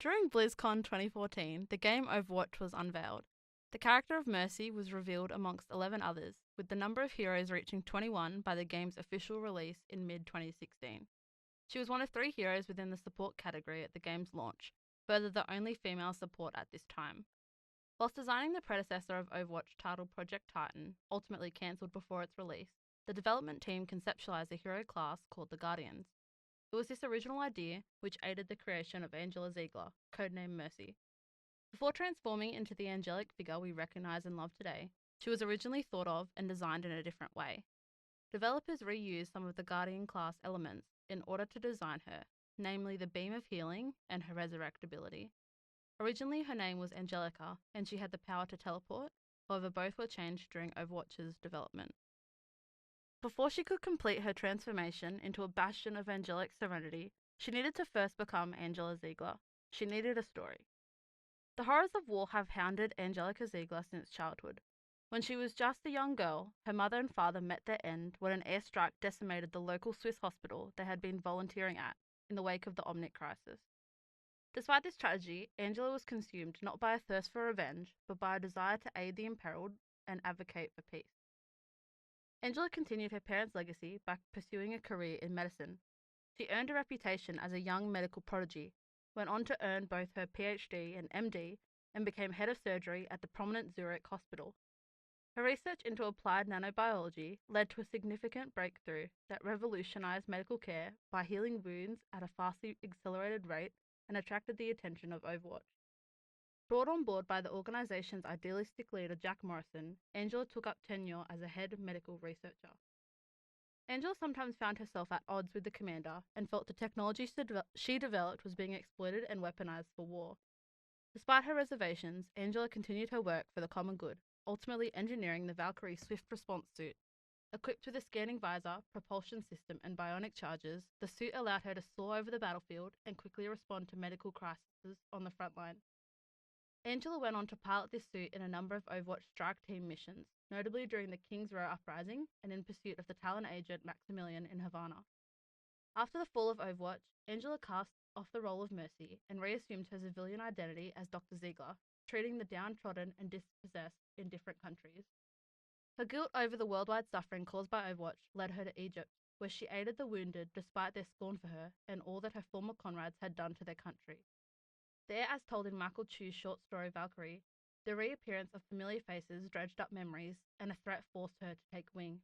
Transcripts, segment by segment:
During BlizzCon 2014, the game Overwatch was unveiled. The character of Mercy was revealed amongst 11 others, with the number of heroes reaching 21 by the game's official release in mid-2016. She was one of 3 heroes within the support category at the game's launch, further the only female support at this time. Whilst designing the predecessor of Overwatch titled Project Titan, ultimately cancelled before its release, the development team conceptualized a hero class called the Guardians. It was this original idea which aided the creation of Angela Ziegler, codenamed Mercy. Before transforming into the angelic figure we recognize and love today, she was originally thought of and designed in a different way. Developers reused some of the Guardian class elements in order to design her, namely the beam of healing and her resurrect ability. Originally her name was Angelica and she had the power to teleport, however both were changed during Overwatch's development. Before she could complete her transformation into a bastion of angelic serenity, she needed to first become Angela Ziegler. She needed a story. The horrors of war have hounded Angelica Ziegler since childhood. When she was just a young girl, her mother and father met their end when an airstrike decimated the local Swiss hospital they had been volunteering at in the wake of the Omnic crisis. Despite this tragedy, Angela was consumed not by a thirst for revenge, but by a desire to aid the imperiled and advocate for peace. Angela continued her parents' legacy by pursuing a career in medicine. She earned a reputation as a young medical prodigy, went on to earn both her PhD and MD, and became head of surgery at the prominent Zurich hospital. Her research into applied nanobiology led to a significant breakthrough that revolutionized medical care by healing wounds at a vastly accelerated rate and attracted the attention of Overwatch. Brought on board by the organization's idealistic leader Jack Morrison, Angela took up tenure as a head medical researcher. Angela sometimes found herself at odds with the commander and felt the technology she developed was being exploited and weaponized for war. Despite her reservations, Angela continued her work for the common good, ultimately engineering the Valkyrie swift response suit. Equipped with a scanning visor, propulsion system, and bionic charges, the suit allowed her to soar over the battlefield and quickly respond to medical crises on the front line. Angela went on to pilot this suit in a number of Overwatch strike team missions, notably during the King's Row uprising and in pursuit of the Talon agent Maximilian in Havana. After the fall of Overwatch, Angela cast off the role of Mercy and reassumed her civilian identity as Dr. Ziegler, treating the downtrodden and dispossessed in different countries. Her guilt over the worldwide suffering caused by Overwatch led her to Egypt, where she aided the wounded despite their scorn for her and all that her former comrades had done to their country. There, as told in Michael Chu's short story Valkyrie, the reappearance of familiar faces dredged up memories, and a threat forced her to take wing.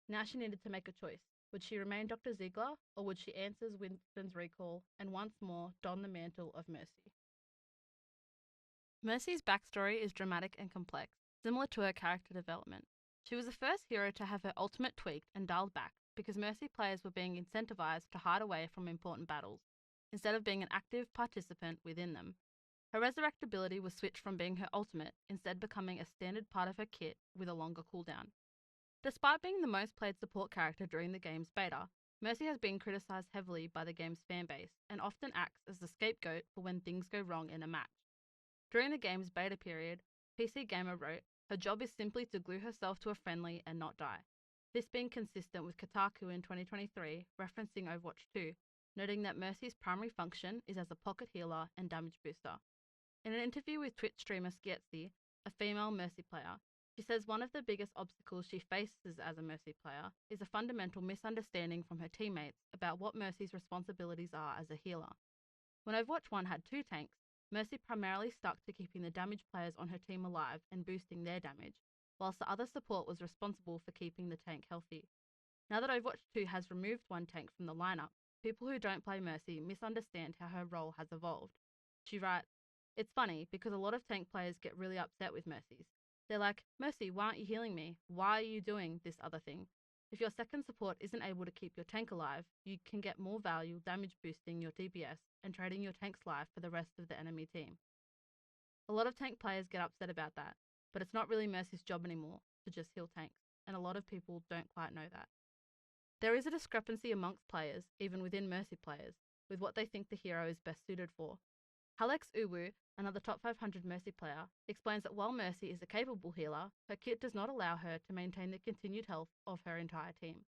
Now she needed to make a choice. Would she remain Dr. Ziegler, or would she answer Winston's recall and once more don the mantle of Mercy? Mercy's backstory is dramatic and complex, similar to her character development. She was the first hero to have her ultimate tweaked and dialed back because Mercy players were being incentivized to hide away from important battles, instead of being an active participant within them. Her resurrect ability was switched from being her ultimate, instead becoming a standard part of her kit with a longer cooldown. Despite being the most played support character during the game's beta, Mercy has been criticized heavily by the game's fanbase and often acts as the scapegoat for when things go wrong in a match. During the game's beta period, PC Gamer wrote, "Her job is simply to glue herself to a friendly and not die." This being consistent with Kotaku in 2023, referencing Overwatch 2, noting that Mercy's primary function is as a pocket healer and damage booster. In an interview with Twitch streamer Skietzy, a female Mercy player, she says one of the biggest obstacles she faces as a Mercy player is a fundamental misunderstanding from her teammates about what Mercy's responsibilities are as a healer. When Overwatch 1 had 2 tanks, Mercy primarily stuck to keeping the damage players on her team alive and boosting their damage, whilst the other support was responsible for keeping the tank healthy. Now that Overwatch 2 has removed one tank from the lineup, people who don't play Mercy misunderstand how her role has evolved. She writes, "It's funny because a lot of tank players get really upset with Mercy's. They're like, 'Mercy, why aren't you healing me? Why are you doing this other thing?' If your second support isn't able to keep your tank alive, you can get more value damage boosting your DPS and trading your tank's life for the rest of the enemy team." A lot of tank players get upset about that, but it's not really Mercy's job anymore to just heal tanks, and a lot of people don't quite know that. There is a discrepancy amongst players, even within Mercy players, with what they think the hero is best suited for. Alex Uwu, another top 500 Mercy player, explains that while Mercy is a capable healer, her kit does not allow her to maintain the continued health of her entire team.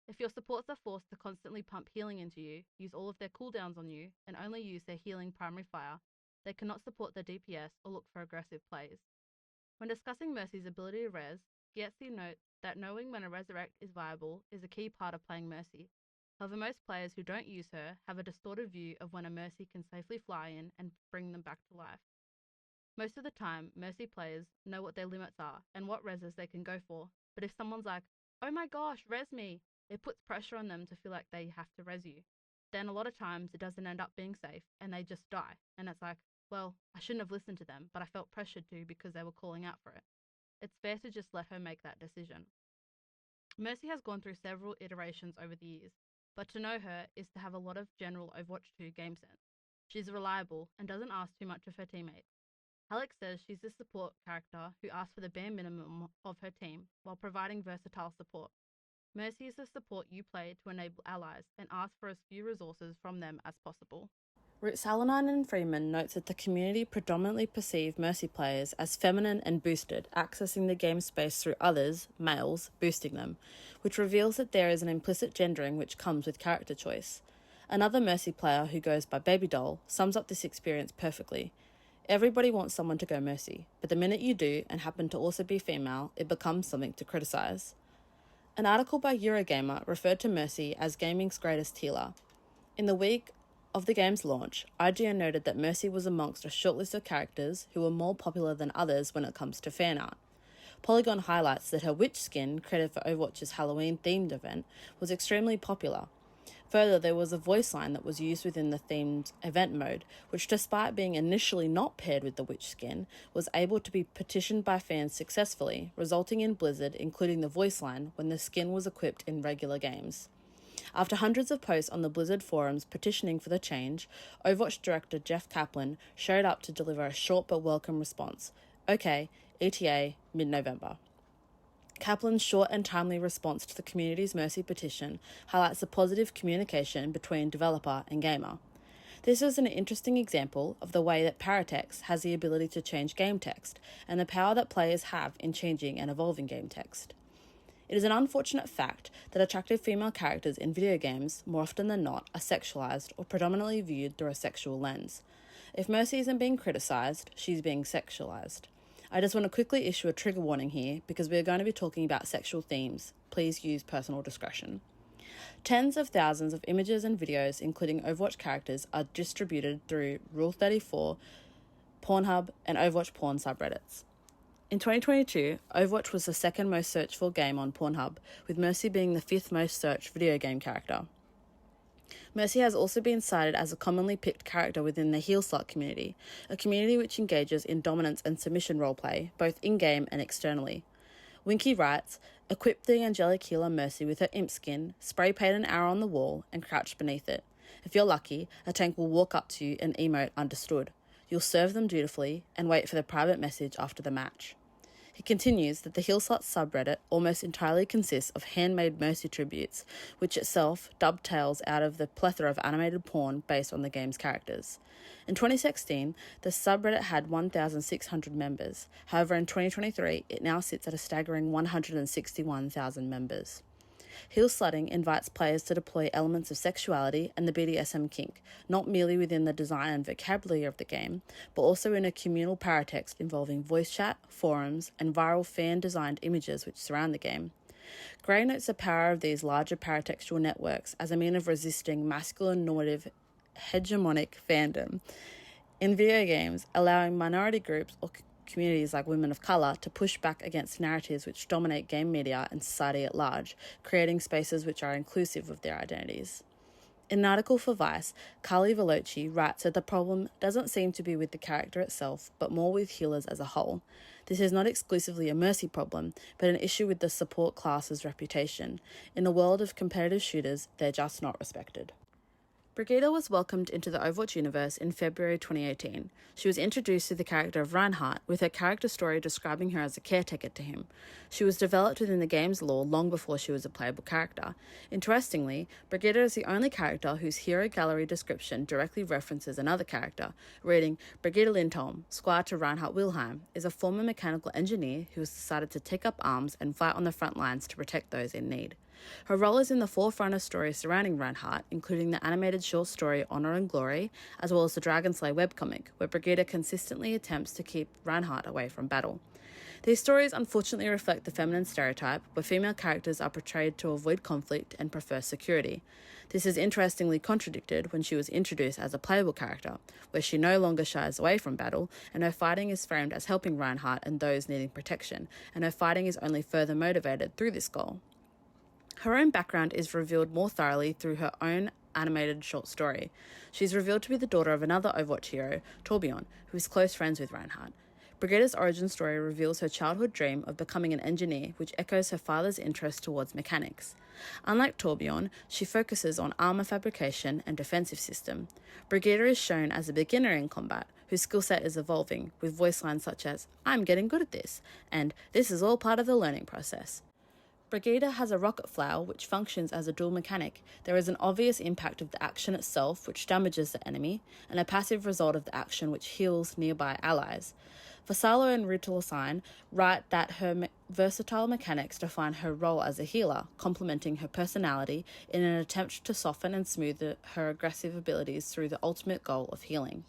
If your supports are forced to constantly pump healing into you, use all of their cooldowns on you, and only use their healing primary fire, they cannot support the DPS or look for aggressive plays. When discussing Mercy's ability to res, Gietzi notes that knowing when a resurrect is viable is a key part of playing Mercy. However, most players who don't use her have a distorted view of when a Mercy can safely fly in and bring them back to life. Most of the time, Mercy players know what their limits are and what reses they can go for, but if someone's like, "Oh my gosh, res me," it puts pressure on them to feel like they have to res you. Then a lot of times it doesn't end up being safe and they just die, and it's like, well, I shouldn't have listened to them, but I felt pressured to because they were calling out for it. It's fair to just let her make that decision. Mercy has gone through several iterations over the years, but to know her is to have a lot of general Overwatch 2 game sense. She's reliable and doesn't ask too much of her teammates. Alex says she's the support character who asks for the bare minimum of her team while providing versatile support. Mercy is the support you play to enable allies and ask for as few resources from them as possible. Salanine and Freeman notes that the community predominantly perceive Mercy players as feminine and boosted, accessing the game space through others, males, boosting them, which reveals that there is an implicit gendering which comes with character choice. Another Mercy player who goes by Baby Doll sums up this experience perfectly. Everybody wants someone to go Mercy, but the minute you do and happen to also be female, it becomes something to criticise. An article by Eurogamer referred to Mercy as gaming's greatest healer. In the week of the game's launch, IGN noted that Mercy was amongst a short list of characters who were more popular than others when it comes to fan art. Polygon highlights that her witch skin, created for Overwatch's Halloween-themed event, was extremely popular. Further, there was a voice line that was used within the themed event mode, which despite being initially not paired with the witch skin, was able to be petitioned by fans successfully, resulting in Blizzard including the voice line when the skin was equipped in regular games. After hundreds of posts on the Blizzard forums petitioning for the change, Overwatch director Jeff Kaplan showed up to deliver a short but welcome response. Okay, ETA, mid-November. Kaplan's short and timely response to the community's Mercy petition highlights the positive communication between developer and gamer. This is an interesting example of the way that paratext has the ability to change game text and the power that players have in changing and evolving game text. It is an unfortunate fact that attractive female characters in video games, more often than not, are sexualized or predominantly viewed through a sexual lens. If Mercy isn't being criticized, she's being sexualized. I just want to quickly issue a trigger warning here because we are going to be talking about sexual themes. Please use personal discretion. Tens of thousands of images and videos, including Overwatch characters, are distributed through Rule 34, Pornhub, and Overwatch porn subreddits. In 2022, Overwatch was the second most searched for game on Pornhub, with Mercy being the fifth most searched video game character. Mercy has also been cited as a commonly picked character within the heel slut community, a community which engages in dominance and submission roleplay, both in-game and externally. Winky writes, "Equip the angelic healer Mercy with her imp skin, spray paint an arrow on the wall, and crouch beneath it. If you're lucky, a tank will walk up to you and emote understood. You'll serve them dutifully and wait for the private message after the match." He continues that the Heel Slut subreddit almost entirely consists of handmade Mercy tributes, which itself dovetails out of the plethora of animated porn based on the game's characters. In 2016, the subreddit had 1,600 members. However, in 2023, it now sits at a staggering 161,000 members. Heel slutting invites players to deploy elements of sexuality and the BDSM kink, not merely within the design and vocabulary of the game, but also in a communal paratext involving voice chat, forums, and viral fan-designed images which surround the game. Gray notes the power of these larger paratextual networks as a mean of resisting masculine normative hegemonic fandom in video games, allowing minority groups or communities like women of colour to push back against narratives which dominate game media and society at large, creating spaces which are inclusive of their identities. In an article for Vice, Carly Veloci writes that the problem doesn't seem to be with the character itself, but more with healers as a whole. This is not exclusively a Mercy problem, but an issue with the support class's reputation. In the world of competitive shooters, they're just not respected. Brigitte was welcomed into the Overwatch universe in February 2018. She was introduced to the character of Reinhardt, with her character story describing her as a caretaker to him. She was developed within the game's lore long before she was a playable character. Interestingly, Brigitte is the only character whose hero gallery description directly references another character, reading, "Brigitte Lindholm, squire to Reinhardt Wilhelm, is a former mechanical engineer who has decided to take up arms and fight on the front lines to protect those in need." Her role is in the forefront of stories surrounding Reinhardt, including the animated short story Honor and Glory, as well as the Dragonslayer webcomic, where Brigitte consistently attempts to keep Reinhardt away from battle. These stories unfortunately reflect the feminine stereotype, where female characters are portrayed to avoid conflict and prefer security. This is interestingly contradicted when she was introduced as a playable character, where she no longer shies away from battle, and her fighting is framed as helping Reinhardt and those needing protection, and her fighting is only further motivated through this goal. Her own background is revealed more thoroughly through her own animated short story. She's revealed to be the daughter of another Overwatch hero, Torbjorn, who is close friends with Reinhardt. Brigitte's origin story reveals her childhood dream of becoming an engineer, which echoes her father's interest towards mechanics. Unlike Torbjorn, she focuses on armor fabrication and defensive system. Brigitte is shown as a beginner in combat, whose skill set is evolving, with voice lines such as, "I'm getting good at this," and "This is all part of the learning process." Brigitte has a rocket flower which functions as a dual mechanic. There is an obvious impact of the action itself, which damages the enemy, and a passive result of the action which heals nearby allies. Vassallo and Ritolosine write that her versatile mechanics define her role as a healer, complementing her personality in an attempt to soften and smooth her aggressive abilities through the ultimate goal of healing.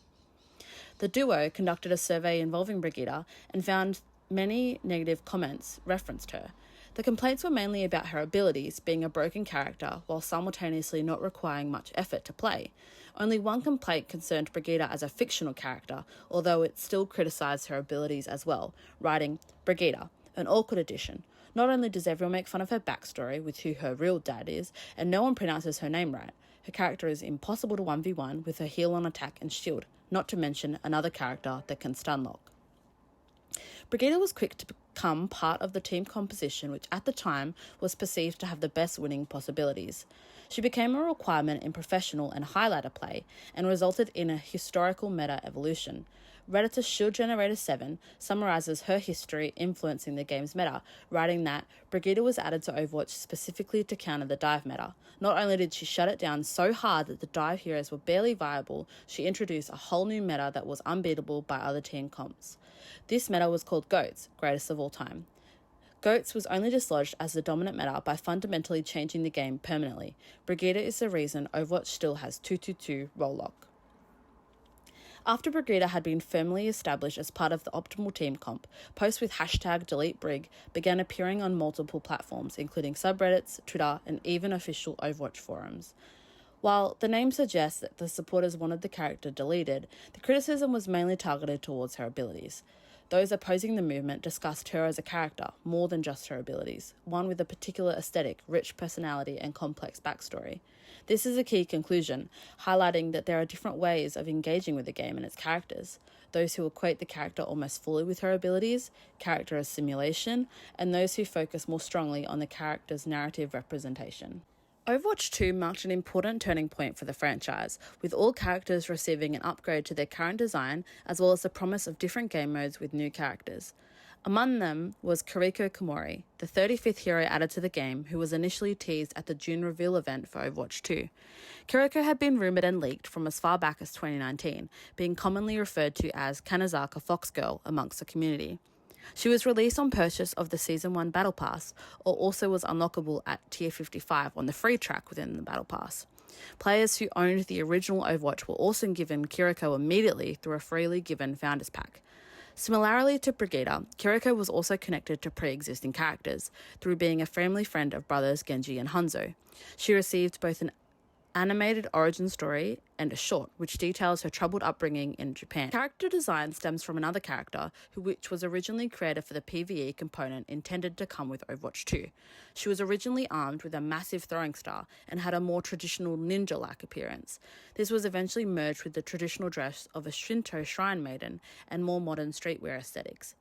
The duo conducted a survey involving Brigitte and found many negative comments referenced her. The complaints were mainly about her abilities, being a broken character, while simultaneously not requiring much effort to play. Only one complaint concerned Brigitte as a fictional character, although it still criticised her abilities as well, writing, "Brigitte, an awkward addition. Not only does everyone make fun of her backstory with who her real dad is, and no one pronounces her name right. Her character is impossible to 1v1 with her heal on attack and shield, not to mention another character that can stunlock." Brigitte was quick to become part of the team composition which at the time was perceived to have the best winning possibilities. She became a requirement in professional and highlighter play and resulted in a historical meta evolution. Redditor's Shield Generator 7 summarises her history influencing the game's meta, writing that Brigitte was added to Overwatch specifically to counter the dive meta. Not only did she shut it down so hard that the dive heroes were barely viable, she introduced a whole new meta that was unbeatable by other team comps. This meta was called GOATS, greatest of all time. GOATS was only dislodged as the dominant meta by fundamentally changing the game permanently. Brigitte is the reason Overwatch still has 2-2-2 roll lock. After Brigitte had been firmly established as part of the optimal team comp, posts with #DeleteBrig began appearing on multiple platforms, including subreddits, Twitter, and even official Overwatch forums. While the name suggests that the supporters wanted the character deleted, the criticism was mainly targeted towards her abilities. Those opposing the movement discussed her as a character, more than just her abilities, one with a particular aesthetic, rich personality, and complex backstory. This is a key conclusion, highlighting that there are different ways of engaging with the game and its characters. Those who equate the character almost fully with her abilities, character as simulation, and those who focus more strongly on the character's narrative representation. Overwatch 2 marked an important turning point for the franchise, with all characters receiving an upgrade to their current design, as well as the promise of different game modes with new characters. Among them was Kiriko Komori, the 35th hero added to the game, who was initially teased at the June reveal event for Overwatch 2. Kiriko had been rumoured and leaked from as far back as 2019, being commonly referred to as Kanazaka Foxgirl amongst the community. She was released on purchase of the Season 1 Battle Pass, or also was unlockable at Tier 55 on the free track within the Battle Pass. Players who owned the original Overwatch were also given Kiriko immediately through a freely given Founders Pack. Similarly to Brigitte, Kiriko was also connected to pre-existing characters, through being a family friend of brothers Genji and Hanzo. She received both an animated origin story and a short, which details her troubled upbringing in Japan. Character design stems from another character, which was originally created for the PvE component intended to come with Overwatch 2. She was originally armed with a massive throwing star and had a more traditional ninja-like appearance. This was eventually merged with the traditional dress of a Shinto shrine maiden and more modern streetwear aesthetics.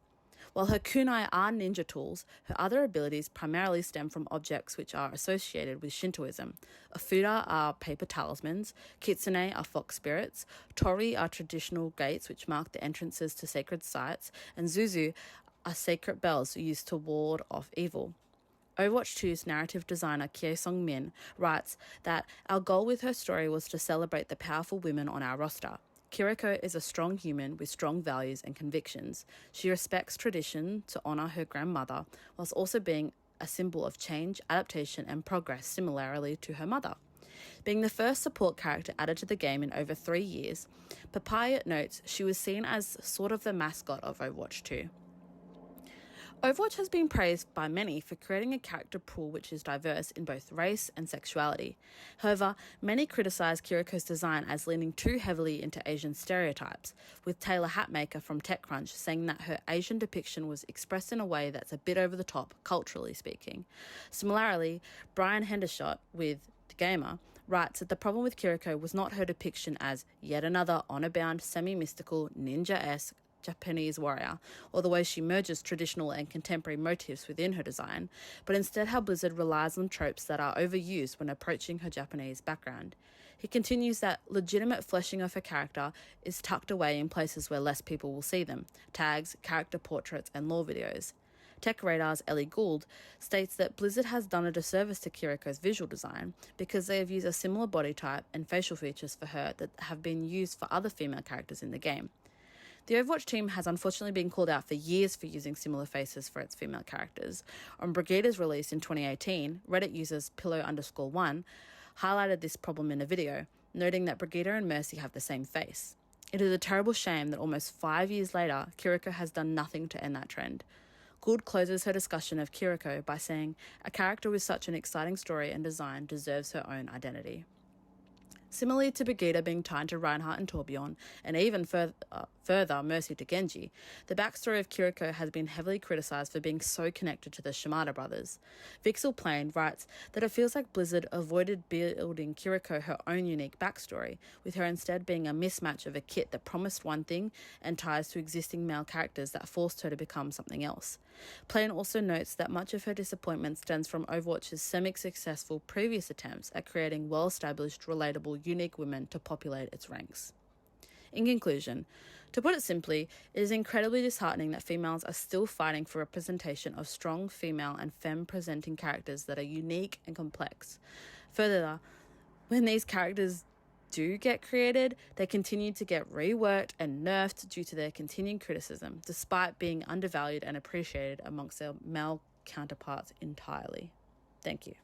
While her kunai are ninja tools, her other abilities primarily stem from objects which are associated with Shintoism. Afuda are paper talismans, kitsune are fox spirits, tori are traditional gates which mark the entrances to sacred sites, and zuzu are sacred bells used to ward off evil. Overwatch 2's narrative designer Kye-Sung Min writes that our goal with her story was to celebrate the powerful women on our roster. Kiriko is a strong human with strong values and convictions. She respects tradition to honour her grandmother, whilst also being a symbol of change, adaptation, and progress similarly to her mother. Being the first support character added to the game in over 3 years, Papaya notes she was seen as sort of the mascot of Overwatch 2. Overwatch has been praised by many for creating a character pool which is diverse in both race and sexuality. However, many criticise Kiriko's design as leaning too heavily into Asian stereotypes, with Taylor Hatmaker from TechCrunch saying that her Asian depiction was expressed in a way that's a bit over the top, culturally speaking. Similarly, Brian Hendershot with The Gamer writes that the problem with Kiriko was not her depiction as yet another honor-bound, semi-mystical, ninja-esque Japanese warrior, or the way she merges traditional and contemporary motifs within her design, but instead how Blizzard relies on tropes that are overused when approaching her Japanese background. He continues that legitimate fleshing of her character is tucked away in places where less people will see them: tags, character portraits, and lore videos. Tech Radar's Ellie Gould states that Blizzard has done a disservice to Kiriko's visual design because they have used a similar body type and facial features for her that have been used for other female characters in the game. The Overwatch team has unfortunately been called out for years for using similar faces for its female characters. On Brigitte's release in 2018, Reddit users pillow_1 highlighted this problem in a video, noting that Brigitte and Mercy have the same face. It is a terrible shame that almost 5 years later, Kiriko has done nothing to end that trend. Gould closes her discussion of Kiriko by saying, "A character with such an exciting story and design deserves her own identity." Similarly to Brigitte being tied to Reinhardt and Torbjorn, and even further Mercy to Genji, the backstory of Kiriko has been heavily criticised for being so connected to the Shimada brothers. Vixel Plain writes that it feels like Blizzard avoided building Kiriko her own unique backstory, with her instead being a mismatch of a kit that promised one thing and ties to existing male characters that forced her to become something else. Plain also notes that much of her disappointment stems from Overwatch's semi-successful previous attempts at creating well-established, relatable, unique women to populate its ranks. In conclusion, to put it simply, it is incredibly disheartening that females are still fighting for representation of strong female and femme-presenting characters that are unique and complex. Further, when these characters do get created, they continue to get reworked and nerfed due to their continued criticism, despite being undervalued and appreciated amongst their male counterparts entirely. Thank you.